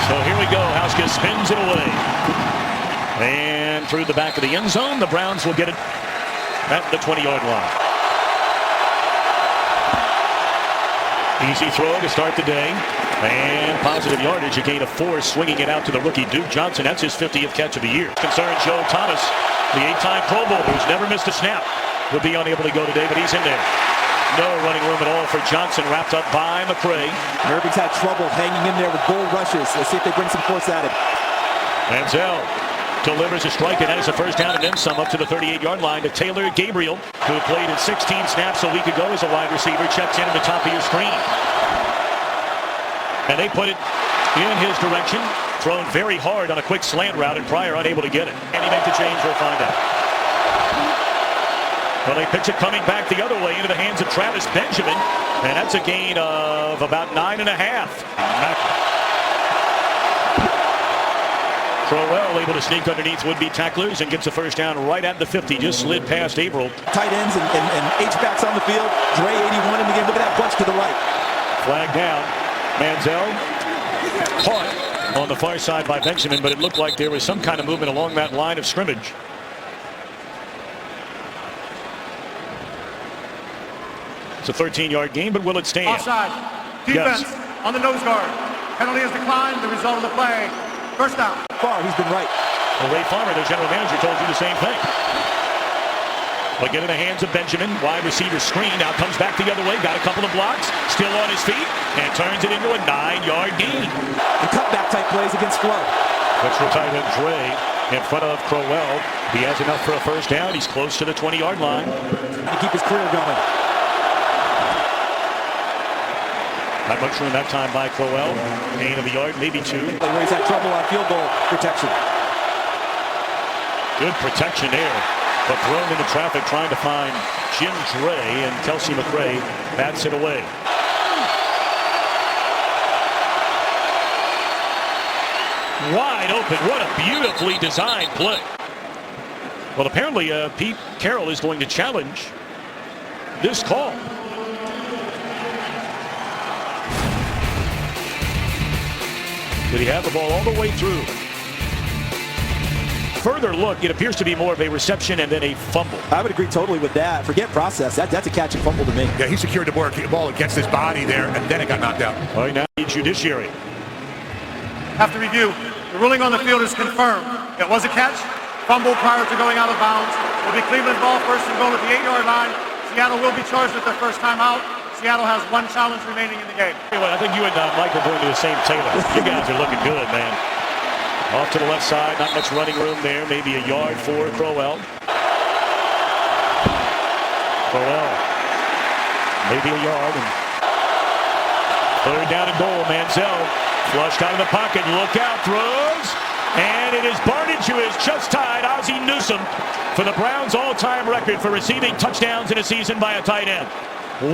So here we go. Hauschka spins it away. And through the back of the end zone, the Browns will get it at the 20-yard line. Easy throw to start the day. And positive yardage, a gain of 4, swinging it out to the rookie Duke Johnson. That's his 50th catch of the year. Concerned Joe Thomas, the 8-time Pro Bowler who's never missed a snap, would be unable to go today, but he's in there. No running room at all for Johnson, wrapped up by McCray. Irving's had trouble hanging in there with bull rushes. Let's see if they bring some force at him. Manziel delivers a strike, and that is a first down and then some up to the 38-yard line to Taylor Gabriel, who played in 16 snaps a week ago as a wide receiver. Checks in at the top of your screen. And they put it in his direction. Thrown very hard on a quick slant route, and Pryor unable to get it. And he makes the change, we'll find out. Well, they pitch it coming back the other way into the hands of Travis Benjamin. And that's a gain of about 9.5. Crowell able to sneak underneath would-be tacklers and gets a first down right at the 50. Just slid past Averill. Tight ends and H-backs on the field. Dre 81 in the game. Look at that bunch to the right. Flag down. Manziel caught on the far side by Benjamin, but it looked like there was some kind of movement along that line of scrimmage. It's a 13-yard gain, but will it stand? Offside. Defense on the nose guard. Penalty has declined. The result of the play. First down. Far, he's been right. Well, Ray Farmer, the general manager, told you the same thing. But get in the hands of Benjamin. Wide receiver screen. Now comes back the other way. Got a couple of blocks. Still on his feet. And turns it into a 9-yard gain. The cutback type plays against flow. Looks for tight end Dre in front of Crowell. He has enough for a first down. He's close to the 20-yard line. To keep his career going. Not much room that time by Crowell. Gain of a yard, maybe 2. He's had trouble on field goal protection. Good protection there. But thrown into traffic trying to find Jim Dre, and Kelsey McCray bats it away. Wide open. What a beautifully designed play. Well, apparently Pete Carroll is going to challenge this call. Did he have the ball all the way through? Further look, it appears to be more of a reception and then a fumble. I would agree totally with that. Forget process. That's a catch and fumble to me. Yeah, he secured the ball against his body there, and then it got knocked out. All right, now judiciary. Have to review. The ruling on the field is confirmed. It was a catch. Fumble prior to going out of bounds. Will be Cleveland's ball, first and goal at the 8-yard line. Seattle will be charged with their first time out. Seattle has 1 challenge remaining in the game. Anyway, I think you and Mike are going to the same Taylor. You guys are looking good, man. Off to the left side, not much running room there. Maybe a yard for Crowell. Crowell, maybe a yard. And third down and goal. Manziel flushed out of the pocket. Look out, throws. And it is Barnidge who has just tied Ozzie Newsome for the Browns' all-time record for receiving touchdowns in a season by a tight end.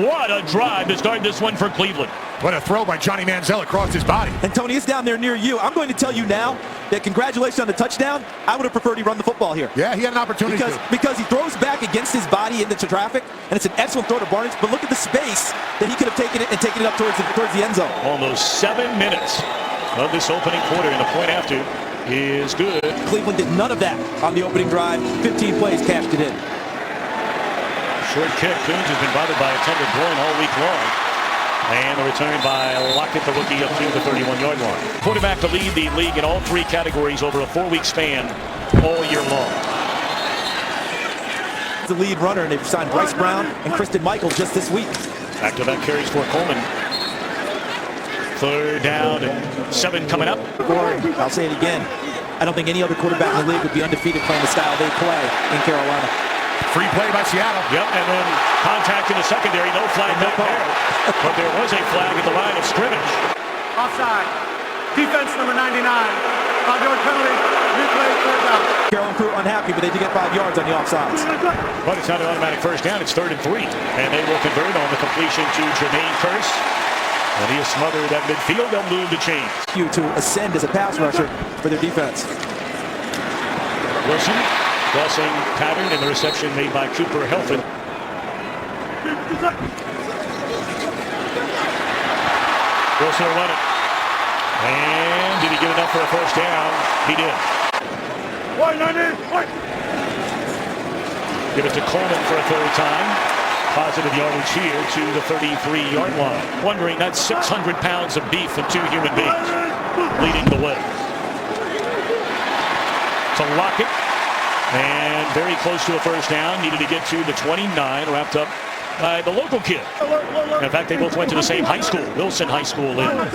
What a drive to start this one for Cleveland. What a throw by Johnny Manziel across his body. And Tony, it's down there near you. I'm going to tell you now that congratulations on the touchdown. I would have preferred he run the football here. Yeah, he had an opportunity because he throws back against his body into traffic, and it's an excellent throw to Barnidge. But look at the space that he could have taken it and taken it up towards the end zone. Almost 7 minutes of this opening quarter, and the point after is good. Cleveland did none of that on the opening drive. 15 plays, cashed it in. Short kick. Coons has been bothered by a tender groin all week long. And the return by Lockett, the rookie, up to the 31-yard line. Quarterback to lead the league in all 3 categories over a 4-week span all year long. The lead runner, and they've signed Bryce Brown and Kristen Michael just this week. Back-to-back carries for Coleman. Third down and 7 coming up. I'll say it again. I don't think any other quarterback in the league would be undefeated playing the style they play in Carolina. Free play by Seattle. Yep, and then contact in the secondary. No flag back there. But there was a flag at the line of scrimmage. Offside. Defense number 99. 5-yard penalty. Replay, third down. Carroll and crew unhappy, but they did get 5 yards on the offsides. But it's not an automatic first down. It's 3rd and 3. And they will convert on the completion to Jermaine Kearse. And he is smothered at midfield. They'll move the chains. To ascend as a pass rusher for their defense. Wilson. Crossing pattern, and the reception made by Cooper Helfand. Wilson will run it. And did he get enough for a first down? He did. Give it to Coleman for a third time. Positive yardage here to the 33-yard line. Wondering, that's 600 pounds of beef and two human beings leading the way. To Lockett. And very close to a first down. Needed to get to the 29. Wrapped up by the local kid. In fact, they both went to the same high school. Wilson High School in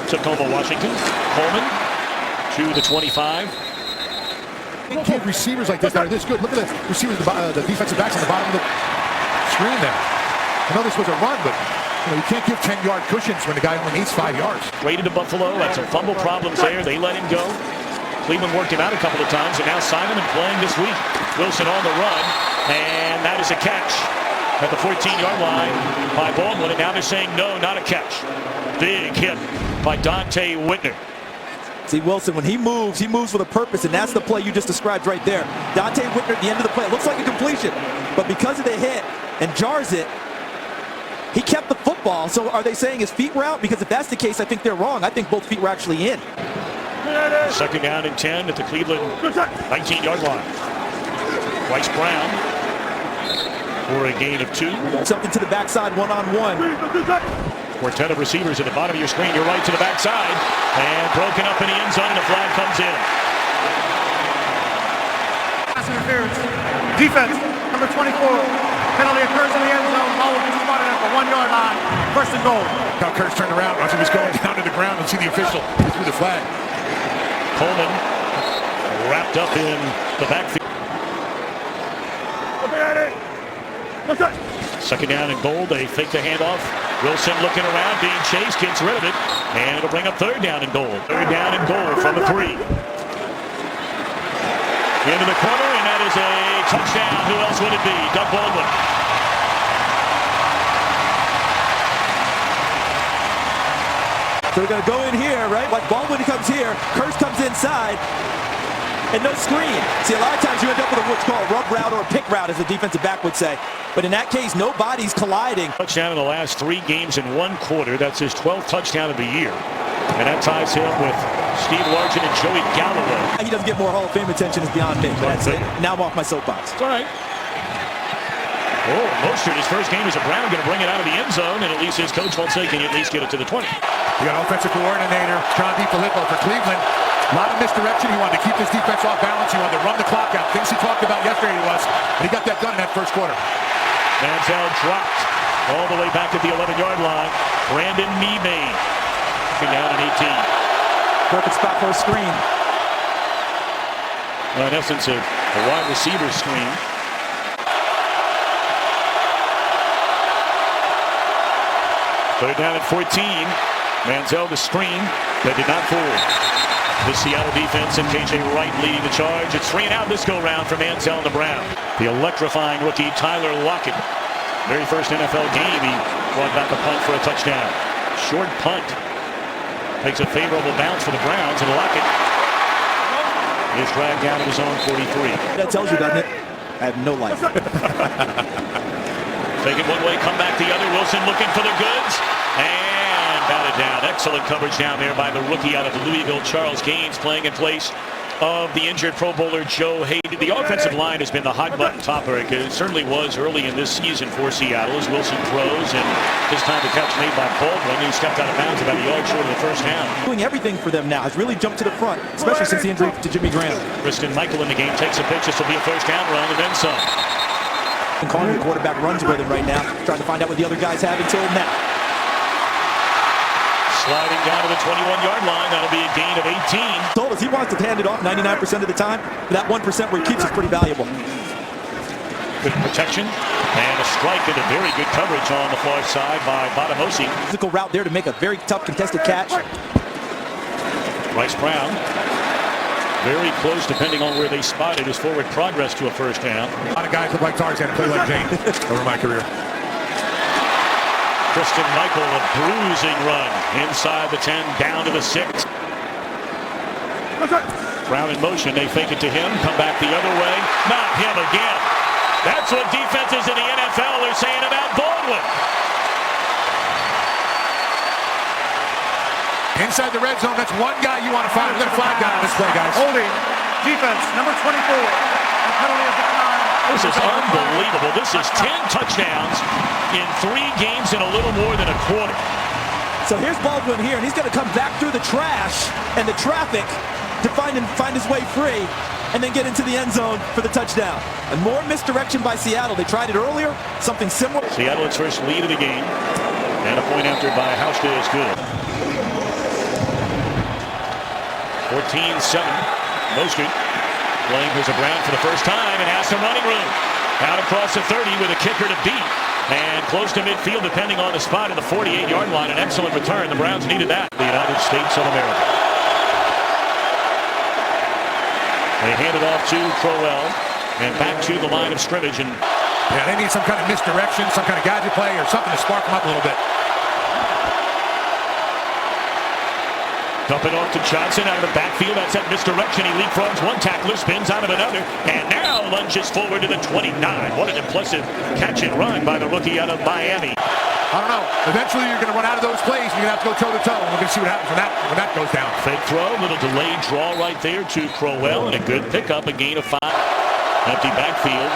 Tacoma, Washington. Coleman to the 25. Kid receivers like this that are this good. Look at the receivers, the defensive backs on the bottom of the screen there. I know this was a run, but you can't give 10-yard cushions when the guy only needs 5 yards. Traded to Buffalo. Had some fumble problems there. They let him go. Cleveland worked him out a couple of times, and now Simon playing this week. Wilson on the run, and that is a catch at the 14-yard line by Baldwin, and now they're saying no, not a catch. Big hit by Dante Whitner. See, Wilson, when he moves with a purpose, and that's the play you just described right there. Dante Whitner at the end of the play. It looks like a completion, but because of the hit and jars it, he kept the football. So are they saying his feet were out? Because if that's the case, I think they're wrong. I think both feet were actually in. Second down and 10 at the Cleveland 19-yard line. Bryce Brown for a gain of 2. Something to the backside, one-on-one. Quartet of receivers at the bottom of your screen. You're right to the backside. And broken up in the end zone, and the flag comes in. Pass interference. Defense, number 24. Penalty occurs in the end zone. Ball will be spotted at the 1-yard line. First and goal. Now Kurtz turned around. Once he was going down to the ground and see the official threw the flag. Coleman wrapped up in the backfield. Second down and goal. They fake the handoff. Wilson looking around, being chased, gets rid of it, and it'll bring up third down and goal. Third down and goal from the 3. Into the corner, and that is a touchdown. Who else would it be? Doug Baldwin. So we're going to go in here, right? Like Baldwin comes here, Kurtz comes inside, and no screen. See, a lot of times you end up with what's called a rub route or a pick route, as the defensive back would say. But in that case, no bodies colliding. Touchdown in the last 3 games in 1 quarter. That's his 12th touchdown of the year. And that ties him with Steve Largent and Joey Galloway. He doesn't get more Hall of Fame attention is beyond me. But that's it. Now I'm off my soapbox. It's all right. Oh, Mostert, his first game as a Brown, going to bring it out of the end zone, and at least his coach won't say, can you at least get it to the 20? You got offensive coordinator John DiFilippo for Cleveland. A lot of misdirection. He wanted to keep his defense off balance. He wanted to run the clock out. Things he talked about yesterday and he got that done in that first quarter. Manziel dropped all the way back at the 11-yard line. Brandon Mebane down at 18. Perfect spot for a screen. Well, in essence, a wide receiver screen. Third down at 14. Manziel the screen that did not fall. The Seattle defense and K.J. Wright leading the charge. It's 3 and out this go-round for Manziel and the Brown. The electrifying rookie Tyler Lockett. Very first NFL game, he brought back a punt for a touchdown. Short punt. Takes a favorable bounce for the Browns, and Lockett is dragged down to his own 43. That tells you, doesn't it? I have no life. Take it one way, come back the other. Wilson looking for the goods. And batted down. Excellent coverage down there by the rookie out of Louisville, Charles Gaines, playing in place of the injured Pro Bowler Joe Hayden. The offensive line has been the hot button topic. It certainly was early in this season for Seattle as Wilson throws, and this time the catch made by Baldwin, who stepped out of bounds about a yard short of the first down. Doing everything for them now. Has really jumped to the front, especially since the injury to Jimmy Graham. Kristen Michael in the game takes a pitch. This will be a first down run and then some. And calling the quarterback runs with him right now, trying to find out what the other guys have until now. Sliding down to the 21-yard line. That'll be a gain of 18. Told us he wants to hand it off 99% of the time. But that 1% where he keeps is pretty valuable. Good protection and a strike into very good coverage on the far side by Botamosi. Physical route there to make a very tough contested catch. Bryce Brown. Very close, depending on where they spotted his forward progress to a first down. A lot of guys look like Tarzan and play like Jane over my career. Kristen Michael, a bruising run inside the 10, down to the 6. Brown in motion, they fake it to him, come back the other way. Not him again. That's what defenses in the NFL are saying about Baldwin. Inside the red zone, that's one guy you want to find. We're going to flag down on this play, guys. Holding. Defense, number 24. The penalty of the time. This is unbelievable. This is 10 touchdowns in 3 games in a little more than a quarter. So here's Baldwin here, and he's going to come back through the trash and the traffic to find his way free and then get into the end zone for the touchdown. And more misdirection by Seattle. They tried it earlier, something similar. Seattle, its first lead of the game. And a point after by Hauschka is good. 14-7. Mostert playing as a Brown for the first time and has some running room. Out across the 30 with a kicker to beat. And close to midfield, depending on the spot, at the 48-yard line. An excellent return. The Browns needed that. The United States of America. They hand it off to Crowell. And back to the line of scrimmage. And yeah, they need some kind of misdirection, some kind of gadget play, or something to spark them up a little bit. dump it off to Johnson out of the backfield. That's that misdirection. He leapfrogs one tackler, spins out of another, and now lunges forward to the 29. What an impressive catch and run by the rookie out of Miami. I don't know. Eventually, you're going to run out of those plays. You're going to have to go toe-to-toe. We're going to see what happens when that goes down. Fake throw, little delayed draw right there to Crowell, and a good pickup, a gain of 5. Empty backfield.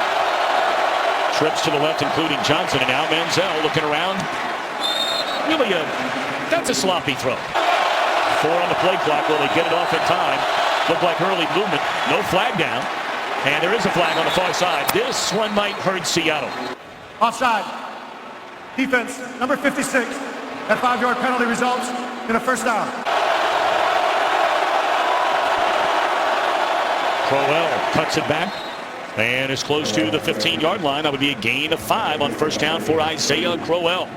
Trips to the left, including Johnson, and now Manziel looking around. Really, that's a sloppy throw. 4 on the play clock. Will they get it off in time? Looked like early movement. No flag down. And there is a flag on the far side. This one might hurt Seattle. Offside. Defense, number 56. That 5-yard penalty results in a first down. Crowell cuts it back and is close to the 15-yard line. That would be a gain of 5 on first down for Isaiah Crowell.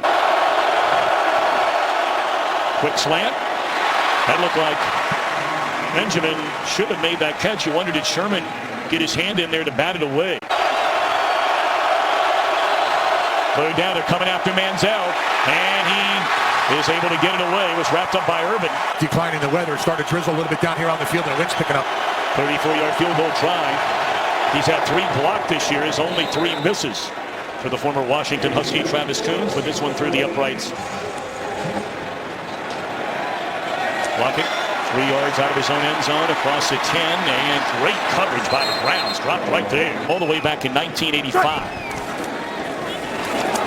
Quick slant. That looked like Benjamin should have made that catch. You wondered, did Sherman get his hand in there to bat it away? Third down, they're coming after Manziel, and he is able to get it away. It was wrapped up by Urban. Declining the weather, started to drizzle a little bit down here on the field, and the wind's picking up. 34-yard field goal try. He's had 3 blocked this year. His only 3 misses for the former Washington Husky Travis Coons, with this one through the uprights. Blocking 3 yards out of his own end zone across the 10, and great coverage by the Browns. Dropped right there, all the way back in 1985.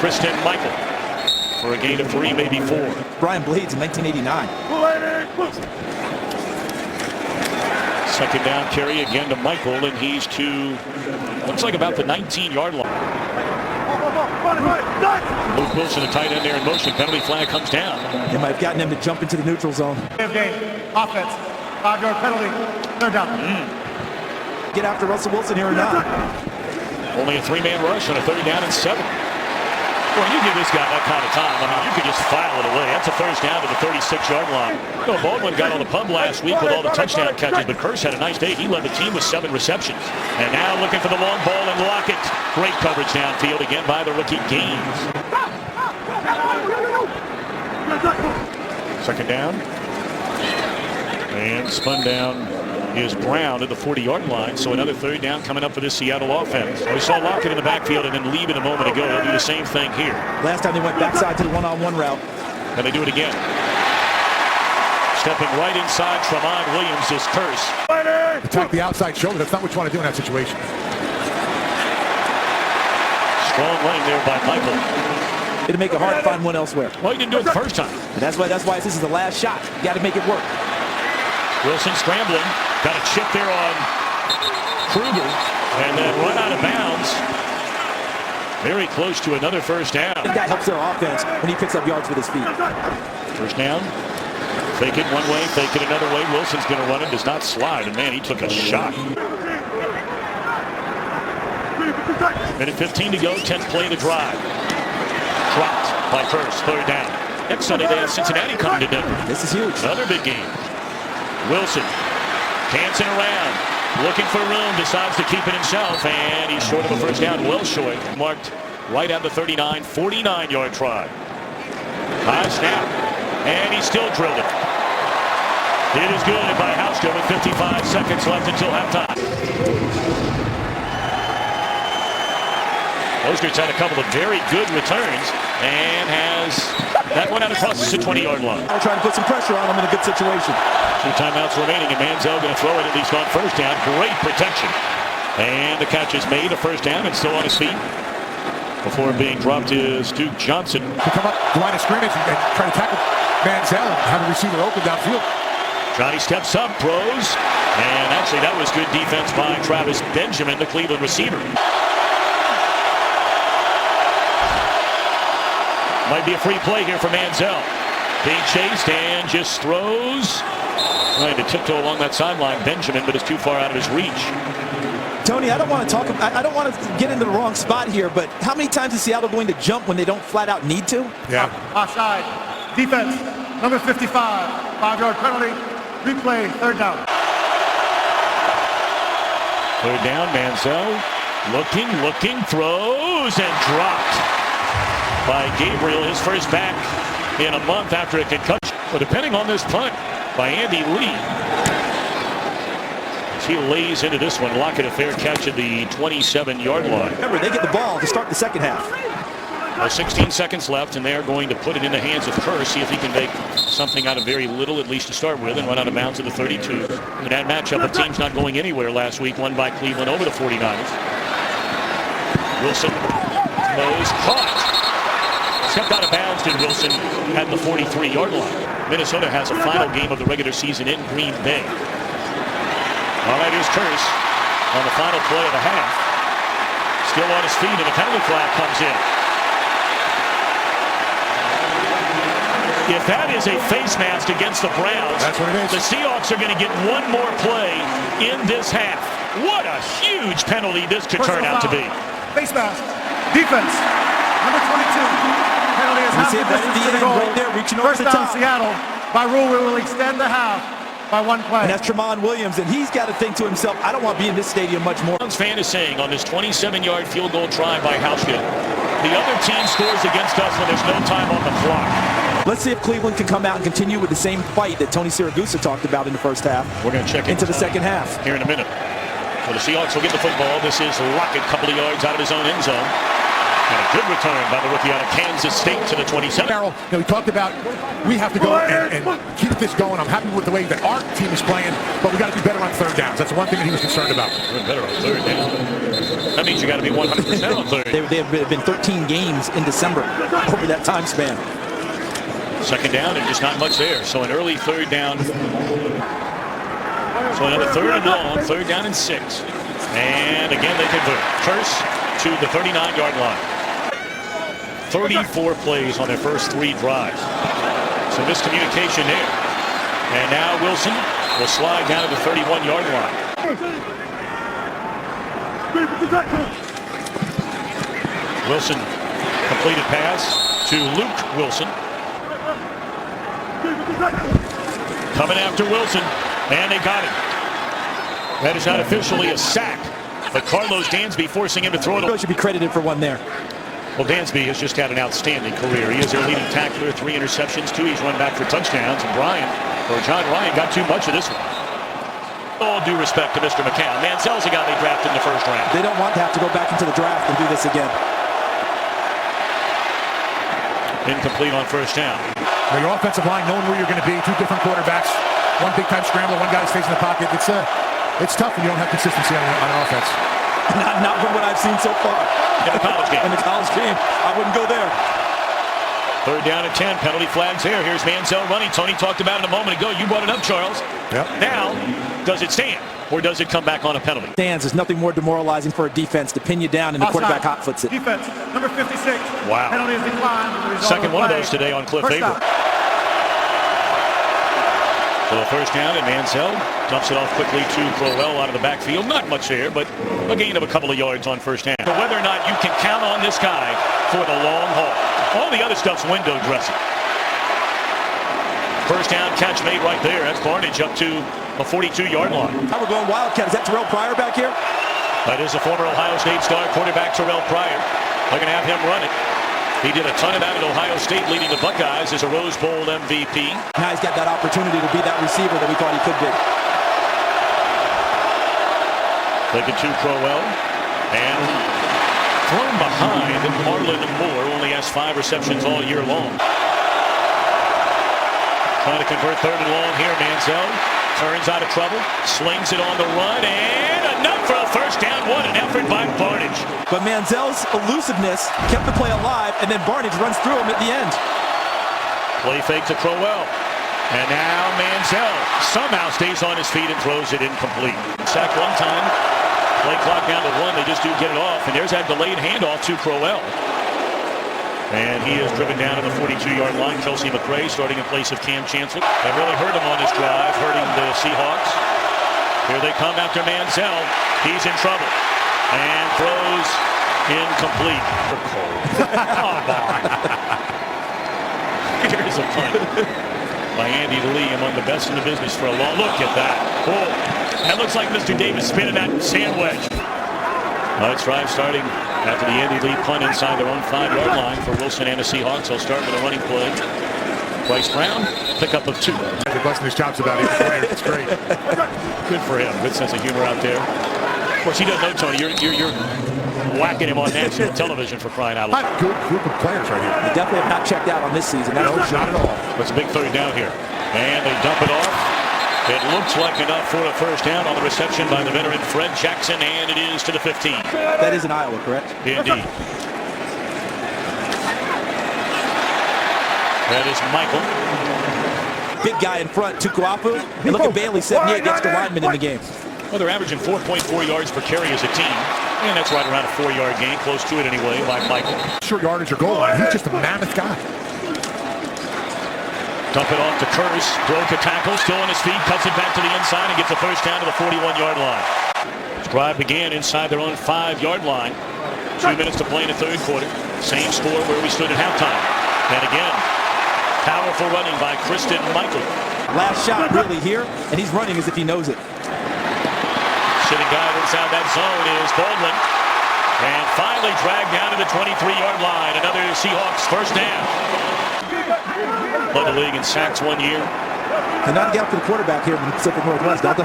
Christian Michael for a gain of 3, maybe 4. Brian Blades in 1989. Second down carry again to Michael, and he's to, looks like about the 19-yard line. Luke Wilson, a tight end there in motion. Penalty flag comes down. They might have gotten him to jump into the neutral zone. Game. Offense. 5-yard penalty. Third down. Get after Russell Wilson here or not. Only a 3-man rush on a 3rd down and 7. Well, you give this guy that kind of time, I mean, you could just file it away. That's a first down to the 36-yard line. You know, Baldwin got on the pub last week with all the touchdown catches, but Kearse had a nice day. He led the team with 7 receptions. And now looking for the long ball and Lockett. Great coverage downfield again by the rookie Gaines. Second down. And spun down is Brown at the 40-yard line. So another 3rd down coming up for this Seattle offense. We saw Lockett in the backfield and then leave it a moment ago. They'll do the same thing here. Last time they went backside to the one-on-one route. And they do it again. Stepping right inside Tramon Williams is Kearse. Attack the outside shoulder. That's not what you want to do in that situation. Strong lane there by Michael. It'll make it hard to find one elsewhere. Well, he didn't do it the first time. And that's why this is the last shot. You got to make it work. Wilson scrambling. Got a chip there on Kruger. And then run out of bounds. Very close to another first down. That helps their offense when he picks up yards with his feet. First down. Fake it one way, fake it another way. Wilson's going to run it. Does not slide. And man, he took a shot. Minute 15 to go. 10th play of the drive. Dropped by Kearse. 3rd down. Next Sunday they have Cincinnati coming to Denver. This is huge. Another big game. Wilson dancing around, looking for room, decides to keep it himself, and he's short of a first down, well short. Marked right at the 39, 49-yard try. High snap, and he still drilled it. It is good by Hauschka with 55 seconds left until halftime. Mostert's had a couple of very good returns and has that one out across the 20-yard line. We're trying to put some pressure on him in a good situation. 2 timeouts remaining, and Manziel going to throw it at least on first down. Great protection. And the catch is made, a first down, and still on his feet. Before being dropped is Duke Johnson. To come up the line of scrimmage and try to tackle Manziel and have a receiver open downfield. Johnny steps up, throws, and actually that was good defense by Travis Benjamin, the Cleveland receiver. Might be a free play here for Manziel. Being chased and just throws. Trying to tiptoe along that sideline, Benjamin, but it's too far out of his reach. Tony, I don't want to get into the wrong spot here, but how many times is Seattle going to jump when they don't flat out need to? Yeah. Offside. Defense. Number 55. 5-yard penalty. Replay. Third down. Third down, Manziel. Looking, throws, and dropped by Gabriel. His first back in a month after a concussion. But depending on this punt by Andy Lee. He lays into this one. Lockett a fair catch at the 27-yard line. Remember, they get the ball to start the second half. 16 seconds left, and they're going to put it in the hands of Kerr, see if he can make something out of very little, at least to start with, and run out of bounds at the 32. In that matchup, a team's not going anywhere last week, won by Cleveland over the 49ers. Wilson throws, caught. Stepped out of bounds, did Wilson, at the 43-yard line. Minnesota has a final game of the regular season in Green Bay. All right, here's Curse on the final play of the half. Still on his feet, and the penalty flag comes in. If that is a face mask against the Browns, that's what it is. The Seahawks are going to get one more play in this half. What a huge penalty this could turn out to be. Face mask. Defense. Number 22. Penalty is half the distance to the goal. Right there, reaching over First the down, top. Seattle. By rule, we will extend the half by one play. And that's Tramon Williams, and he's got to think to himself, I don't want to be in this stadium much more. Browns fan is saying on this 27-yard field goal try by Hauschka, the other team scores against us when there's no time on the clock. Let's see if Cleveland can come out and continue with the same fight that Tony Siragusa talked about in the first half. We're going to check into the second half here in a minute. So the Seahawks will get the football. This is Lockett, a couple of yards out of his own end zone. And a good return by the rookie out of Kansas State to the 27. Carroll, we talked about we have to go and keep this going. I'm happy with the way that our team is playing, but we got to do better on third downs. That's the one thing that he was concerned about. Doing better on third down. That means you got to be 100% on third. They have been 13 games in December over that time span. Second down and just not much there. So an early third down. So another third and long, third down and 6. And again they convert. Curse to the 39-yard line. 34 plays on their first 3 drives. So miscommunication there. And now Wilson will slide down to the 31-yard line. Wilson, completed pass to Luke Wilson. Coming after Wilson, and they got him. That is not officially a sack, but Carlos Dansby forcing him to throw it. He should be credited for one there. Well, Dansby has just had an outstanding career. He is their leading tackler, 3 interceptions, 2 he's run back for touchdowns, and John Ryan got too much of this one. All due respect to Mr. McCown. Manziel's a guy they drafted in the first round. They don't want to have to go back into the draft and do this again. Incomplete on first down. Your offensive line, knowing where you're going to be, 2 different quarterbacks, 1 big-time scrambler, 1 guy that stays in the pocket. It's tough when you don't have consistency on offense. Not from what I've seen so far. In the college game. In the college game, I wouldn't go there. Third down and 10, penalty flags here. Here's Manziel running. Tony talked about it a moment ago. You brought it up, Charles. Yep. Now, does it stand, or does it come back on a penalty? Stands. There's nothing more demoralizing for a defense to pin you down and the quarterback hot foots it. Defense, number 56. Wow. Penalty is declined. Second one of those today on Cliff Avery. So the first down, and Manziel dumps it off quickly to Crowell out of the backfield. Not much there, but a gain of a couple of yards on first down. But whether or not you can count on this guy for the long haul. All the other stuff's window dressing. First down catch made right there. That's Barnage up to a 42-yard line. Now we're going Wildcat. Is that Terrell Pryor back here? That is the former Ohio State star quarterback Terrell Pryor. They're going to have him run it. He did a ton of that at Ohio State, leading the Buckeyes as a Rose Bowl MVP. Now he's got that opportunity to be that receiver that we thought he could be. Look at Crowell. And thrown behind Marlon Moore, who only has 5 receptions all year long. Trying to convert 3rd and long here. Manziel turns out of trouble, slings it on the run, and enough for a first down. What an effort by Barnidge. But Manziel's elusiveness kept the play alive, and then Barnidge runs through him at the end. Play fake to Crowell. And now Manziel somehow stays on his feet and throws it incomplete. Sacked one time. Play clock down to 1. They just do get it off. And there's that delayed handoff to Crowell. And he is driven down to the 42-yard line. Kelsey McRae starting in place of Cam Chancellor. That really hurt him on this drive, hurting the Seahawks. Here they come after Manziel. He's in trouble. And throws incomplete. Come on. Here's a punt by Andy Lee, among the best in the business for a long. Look at that. Oh, that looks like Mr. Davis spinning that sand wedge. Let's drive starting after the Andy Lee punt inside their own 5-yard line for Wilson and the Seahawks. They'll start with a running play. Bryce Brown, pickup of 2. They're busting his chops about it. It's great. Good for him. Good sense of humor out there. Of course, he doesn't know, Tony. You're whacking him on national television, for crying out loud. Good group of players right here. They definitely have not checked out on this season. No, not at all. It's a big 3rd down here. And they dump it off. It looks like enough for a first down on the reception by the veteran Fred Jackson, and it is to the 15. That is in Iowa, correct? Indeed. That is Michael. Big guy in front, Tukuafu. And look at Bailey, 78 extra linemen in the game. Well, they're averaging 4.4 yards per carry as a team. And that's right around a 4-yard gain, close to it anyway, by Michael. Short yardage or goal line. He's just a mammoth guy. Dump it off to Curse. Broke a tackle, still on his feet, cuts it back to the inside and gets a first down to the 41-yard line. This drive began inside their own 5-yard line. 2 minutes to play in the 3rd quarter. Same score where we stood at halftime. And again, powerful running by Christian Michael. Last shot really here, and he's running as if he knows it. Sitting guy inside that zone is Baldwin. And finally dragged down to the 23-yard line. Another Seahawks first down. Led the league in sacks 1 year. And not get up to the quarterback here in the Pacific Northwest, Delta.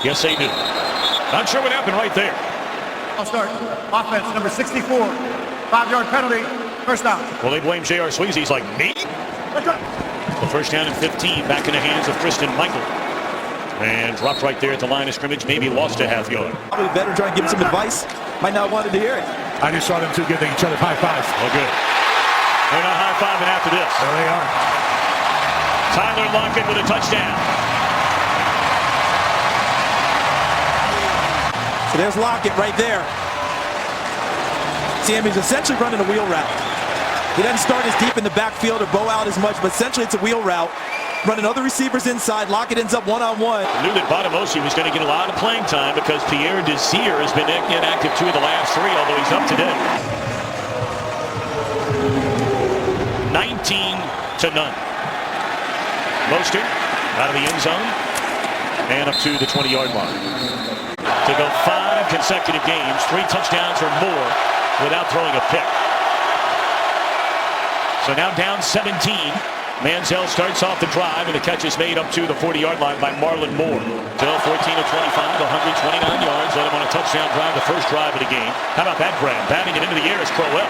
Yes, they do. Not sure what happened right there. I'll start. Offense, number 64. 5-yard penalty. First down. Well, they blame J.R. Sweezy. He's like, me? The first down and 15 back in the hands of Kristen Michael. And dropped right there at the line of scrimmage. Maybe lost a half yard. Probably better try and give him some advice. Might not have wanted to hear it. I just saw them two giving each other high fives. Oh, good. They're not high-fiving after this. There they are. Tyler Lockett with a touchdown. So there's Lockett right there. See him, he's essentially running a wheel route. He doesn't start as deep in the backfield or bow out as much, but essentially it's a wheel route. Running other receivers inside. Lockett ends up one-on-one. Knew that Botamosi was going to get a lot of playing time because Pierre Desir has been inactive 2 of the last 3, although he's up today. 19-0. Mostert out of the end zone and up to the 20-yard line. To go 5 consecutive games, 3 touchdowns or more without throwing a pick. So now down 17. Manziel starts off the drive, and the catch is made up to the 40-yard line by Marlon Moore. Still 14 of 25, 129 yards. Led him on a touchdown drive, the first drive of the game. How about that grab? Batting it into the air is Crowell.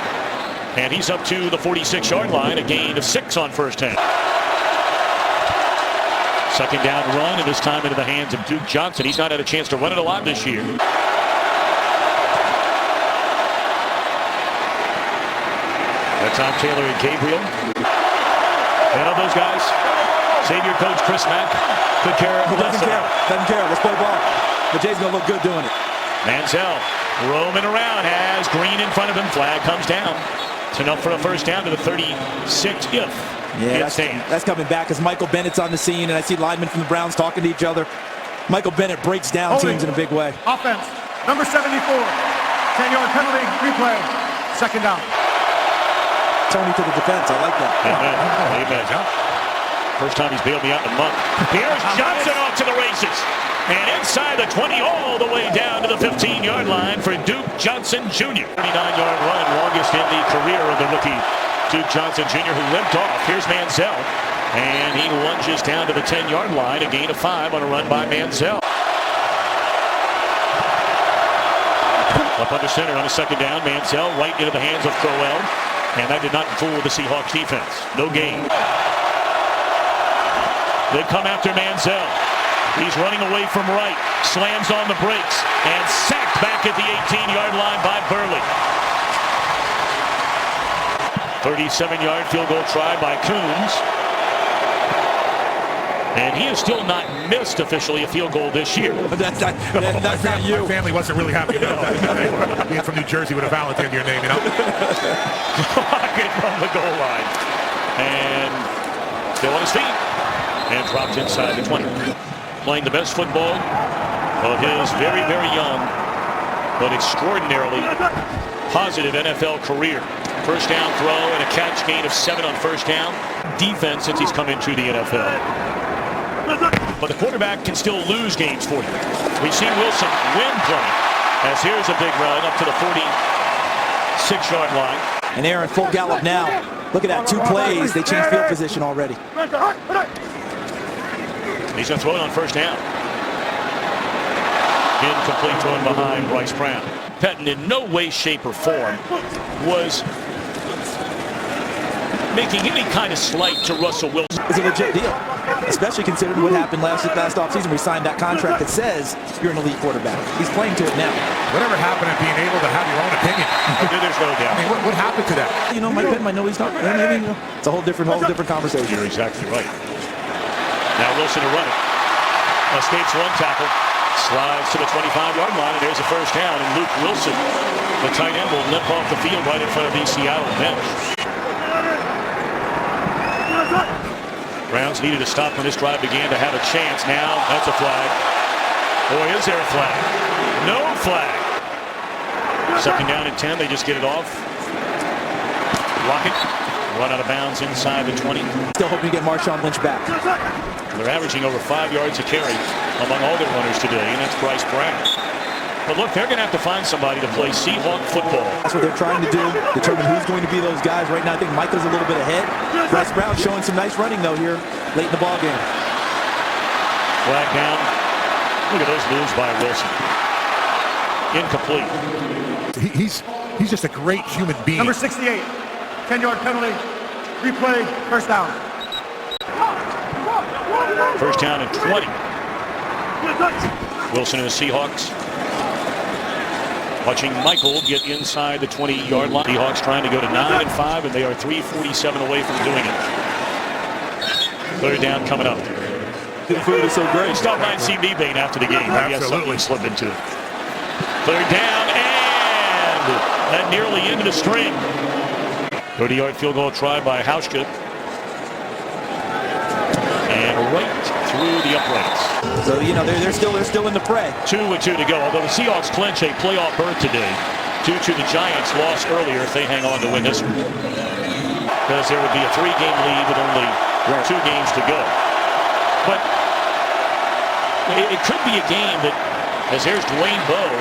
And he's up to the 46-yard line, a gain of 6 on first down. Second down run, and this time into the hands of Duke Johnson. He's not had a chance to run it a lot this year. That time Taylor and Gabriel. And of those guys, senior coach Chris Mack took care of the Doesn't care. Let's play ball. But Jay's going to look good doing it. Manziel roaming around, has Green in front of him. Flag comes down. It's enough for a first down to the 36th. Yeah, that's coming back as Michael Bennett's on the scene, and I see linemen from the Browns talking to each other. Michael Bennett breaks down teams in a big way. Offense, number 74. 10-yard penalty, replay. Second down. Tony to the defense. I like that. Amen. First time he's bailed me out in a month. Here's Johnson off to the races. And inside the 20, all the way down to the 15-yard line for Duke Johnson Jr. 39-yard run, longest in the career of the rookie Duke Johnson Jr., who limped off. Here's Manziel. And he lunges down to the 10-yard line, a gain of 5 on a run by Manziel. Up under center on a second down. Mansell right into the hands of Crowell. And that did not fool the Seahawks defense. No gain. They come after Mansell. He's running away from right. Slams on the brakes. And sacked back at the 18-yard line by Burley. 37-yard field goal try by Coons. And he has still not missed officially a field goal this year. That's not you. My family wasn't really happy about that. Being from New Jersey with a Valentine to your name, you know? Blocking from the goal line. And still on his feet. And dropped inside the 20. Playing the best football of his very, very young, but extraordinarily positive NFL career. First down throw and a catch, gain of 7 on first down. Defense since he's come into the NFL. But the quarterback can still lose games for you. We've seen Wilson win play. As here's a big run up to the 46-yard line. And Aaron, full gallop now. Look at that, 2 plays. They changed field position already. He's going to throw it on first down. Incomplete thrown behind Bryce Brown. Pettin in no way, shape, or form was making any kind of slight to Russell Wilson. It's a legit deal, especially considering what happened last offseason. We signed that contract that says you're an elite quarterback. He's playing to it now. Whatever happened to being able to have your own opinion? There's no doubt. I mean, what happened to that? You know, Mike Pettin, I know he's not. It's a whole different conversation. You're exactly right. Now Wilson to run it. Escapes one tackle. Slides to the 25-yard line, and there's a first down. And Luke Wilson, the tight end, will limp off the field right in front of the Seattle bench. Browns needed to stop when this drive began to have a chance. Now that's a flag. Boy, is there a flag. No flag. Second down and 10. They just get it off. Block it. Run out of bounds inside the 20. Still hoping to get Marshawn Lynch back. They're averaging over 5 yards a carry among all their runners today, and that's Bryce Brown. But look, they're going to have to find somebody to play Seahawk football. That's what they're trying to do, determine who's going to be those guys. Right now, I think Michael's a little bit ahead. Bryce Brown showing some nice running, though, here late in the ball game. Flag down. Look at those moves by Wilson. Incomplete. He's just a great human being. Number 68, 10-yard penalty, replay, first down. First down and 20. Wilson and the Seahawks watching Michael get inside the 20-yard line. Seahawks trying to go to 9-5, and they are 3:47 away from doing it. Third down coming up. The food is so great. Stop by and see me Bain after the game. Absolutely. Slipped into it. Third down, and that nearly into the string. 30-yard field goal try by Hauschka. And right through the uprights. So, you know, they're still in the fray. 2 to go. Although the Seahawks clinch a playoff berth today due to the Giants' loss earlier if they hang on to win this one. Because there would be a 3-game lead with only 2 games to go. But it could be a game that, as there's Dwayne Bowe,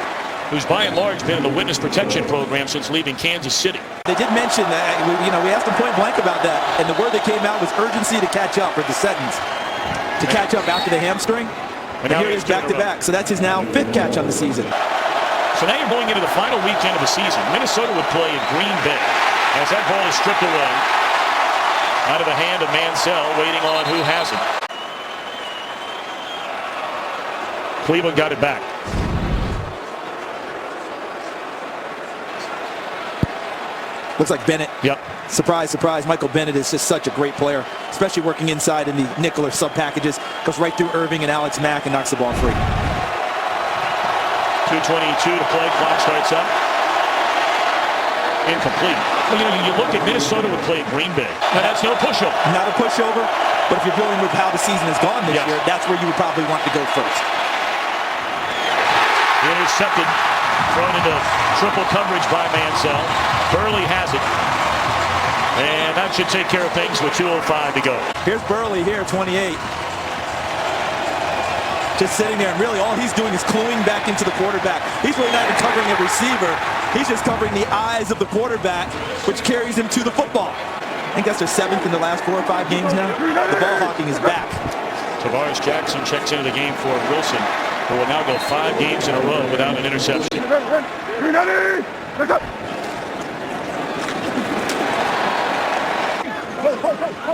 who's by and large been in the witness protection program since leaving Kansas City. They did mention that, we asked them point blank about that, and the word that came out was urgency to catch up, or the sentence, to catch up after the hamstring. And here it is back-to-back, so that's his now 5th catch on the season. So now you're going into the final weekend of the season. Minnesota would play in Green Bay as that ball is stripped away out of the hand of Mansell, waiting on who has it. Cleveland got it back. Looks like Bennett. Yep. Surprise, surprise. Michael Bennett is just such a great player, especially working inside in the nickel or sub packages. Goes right through Irving and Alex Mack and knocks the ball free. 2:22 to play. Clock starts up. Incomplete. Well, you look at Minnesota would play at Green Bay. Now that's no pushover. Not a pushover, but if you're dealing with how the season has gone this year, that's where you would probably want to go first. Intercepted. Thrown into triple coverage by Mansell. Burley has it. And that should take care of things with 2:05 to go. Here's Burley here, 28. Just sitting there, and really all he's doing is cluing back into the quarterback. He's really not even covering a receiver. He's just covering the eyes of the quarterback, which carries him to the football. I think that's their 7th in the last 4 or 5 games now. The ball hawking is back. Tavares Jackson checks into the game for Wilson, who will now go 5 games in a row without an interception.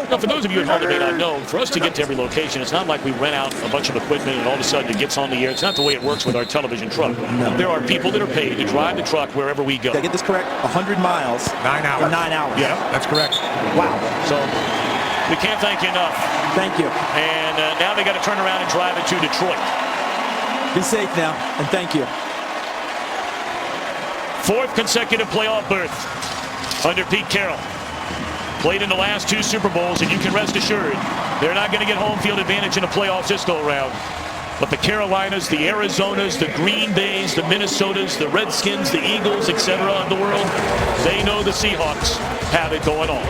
Now, for those of you at home that may not know, for us to get to every location, it's not like we rent out a bunch of equipment and all of a sudden it gets on the air. It's not the way it works with our television truck. No. There are people that are paid to drive the truck wherever we go. Did I get this correct? 100 miles. 9 hours. In 9 hours. Yeah, that's correct. Wow. So we can't thank you enough. Thank you. And now they got to turn around and drive it to Detroit. Be safe now, and thank you. 4th consecutive playoff berth under Pete Carroll. Played in the last 2 Super Bowls, and you can rest assured they're not going to get home field advantage in the playoffs this go-around. But the Carolinas, the Arizonas, the Green Bays, the Minnesotas, the Redskins, the Eagles, etc. of the world, they know the Seahawks have it going on.